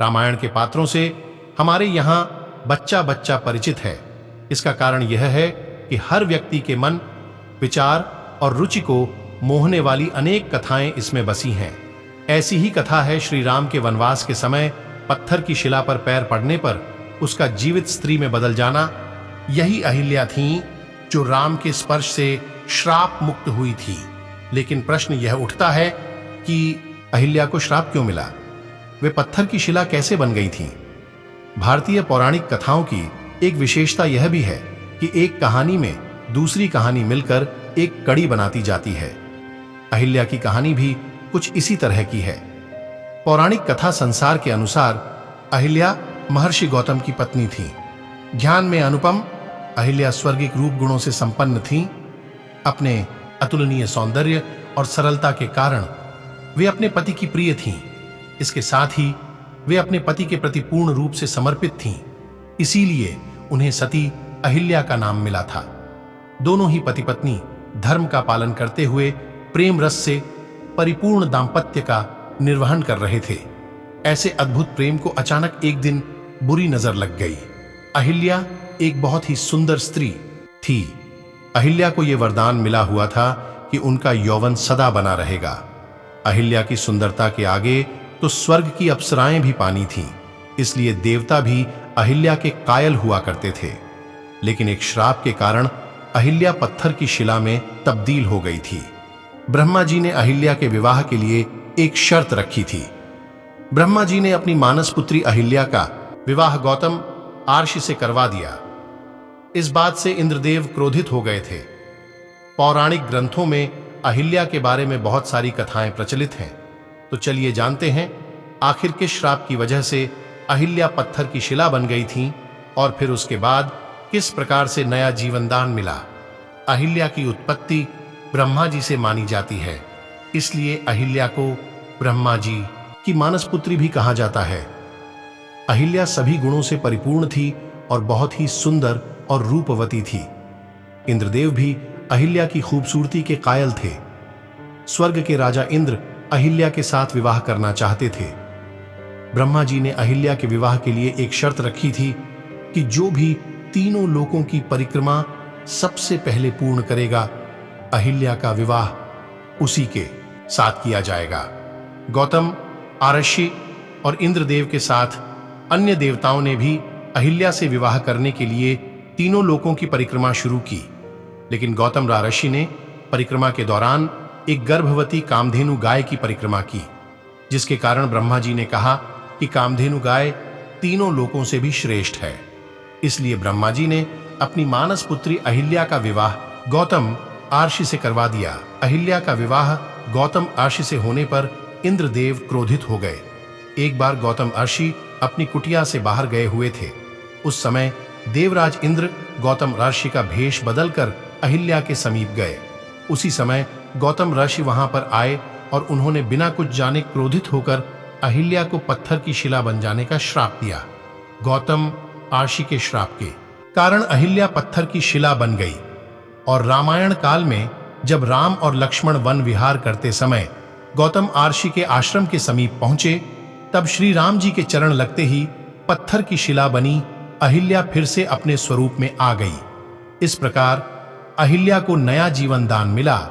रामायण के पात्रों से हमारे यहाँ बच्चा बच्चा परिचित है। इसका कारण यह है कि हर व्यक्ति के मन, विचार और रुचि को मोहने वाली अनेक कथाएं इसमें बसी हैं। ऐसी ही कथा है श्री राम के वनवास के समय पत्थर की शिला पर पैर पड़ने पर उसका जीवित स्त्री में बदल जाना। यही अहिल्या थीं जो राम के स्पर्श से श्राप मुक्त हुई थी। लेकिन प्रश्न यह उठता है कि अहिल्या को श्राप क्यों मिला? वे पत्थर की शिला कैसे बन गई थीं? भारतीय पौराणिक कथाओं की एक विशेषता यह भी है कि एक कहानी में दूसरी कहानी मिलकर एक कड़ी बनाती जाती है। अहिल्या की कहानी भी कुछ इसी तरह की है। पौराणिक कथा संसार के अनुसार अहिल्या महर्षि गौतम की पत्नी थी। ज्ञान में अनुपम अहिल्या स्वर्गिक रूप गुणों से संपन्न थीं। अपने अतुलनीय सौंदर्य और सरलता के कारण वे अपने पति की प्रिय थीं। इसके साथ ही वे अपने पति के प्रति पूर्ण रूप से समर्पित थीं। इसीलिए उन्हें सती अहिल्या का नाम मिला था। दोनों ही पति पत्नी धर्म का पालन करते हुए प्रेम रस से परिपूर्ण दाम्पत्य का निर्वहन कर रहे थे। ऐसे अद्भुत प्रेम को अचानक एक दिन बुरी नजर लग गई। अहिल्या एक बहुत ही सुंदर स्त्री थी। अहिल्या को यह वरदान मिला हुआ था कि उनका यौवन सदा बना रहेगा। अहिल्या की सुंदरता के आगे तो स्वर्ग की अप्सराएं भी पानी थीं। इसलिए देवता भी अहिल्या के कायल हुआ करते थे। लेकिन एक श्राप के कारण अहिल्या पत्थर की शिला में तब्दील हो गई थी। ब्रह्मा जी ने अहिल्या के विवाह के लिए एक शर्त रखी थी। ब्रह्मा जी ने अपनी मानस पुत्री अहिल्या का विवाह गौतम आर्षि से करवा दिया। इस बात से इंद्रदेव क्रोधित हो गए थे। पौराणिक ग्रंथों में अहिल्या के बारे में बहुत सारी कथाएं प्रचलित हैं। तो चलिए जानते हैं आखिर किस श्राप की वजह से अहिल्या पत्थर की शिला बन गई थीं और फिर उसके बाद किस प्रकार से नया जीवन दान मिला। अहिल्या की उत्पत्ति ब्रह्मा जी से मानी जाती है। इसलिए अहिल्या को ब्रह्मा जी की मानस पुत्री भी कहा जाता है। अहिल्या सभी गुणों से परिपूर्ण थी और बहुत ही सुंदर और रूपवती थी। इंद्रदेव भी अहिल्या की खूबसूरती के कायल थे। स्वर्ग के राजा इंद्र अहिल्या के साथ विवाह करना चाहते थे। ब्रह्मा जी ने अहिल्या के विवाह के लिए एक शर्त रखी थी कि जो भी तीनों लोकों की परिक्रमा सबसे पहले पूर्ण करेगा, अहिल्या का विवाह उसी के साथ किया जाएगा। गौतम, आरष्य और इंद्रदेव के साथ अन्य देवताओं ने भी अहिल्या से विवाह करने के लिए तीनों लोकों की परिक्रमा शुरू की। लेकिन गौतम राजर्षि ने परिक्रमा के दौरान एक गर्भवती कामधेनु गाय की परिक्रमा की, जिसके कारण ब्रह्मा जी ने कहा कि कामधेनु गाय तीनों लोकों से भी श्रेष्ठ है। इसलिए ब्रह्मा जी ने अपनी मानस पुत्री अहिल्या का विवाह गौतम आर्षि से करवा दिया। अहिल्या का विवाह गौतम आर्षि से होने पर इंद्रदेव क्रोधित हो गए। एक बार गौतम आर्षि अपनी कुटिया से बाहर गए हुए थे। उस समय देवराज इंद्र गौतम ऋषि का भेष बदलकर अहिल्या के समीप गए। उसी समय गौतम ऋषि वहां पर आए और उन्होंने बिना कुछ जाने क्रोधित होकर अहिल्या को पत्थर की शिला बन जाने का श्राप दिया। गौतम आर्षि के श्राप के कारण अहिल्या पत्थर की शिला बन गई। और रामायण काल में जब राम और लक्ष्मण वन विहार करते समय गौतम आर्षि के आश्रम के समीप पहुंचे, तब श्री राम जी के चरण लगते ही पत्थर की शिला बनी अहिल्या फिर से अपने स्वरूप में आ गई। इस प्रकार अहिल्या को नया जीवन दान मिला।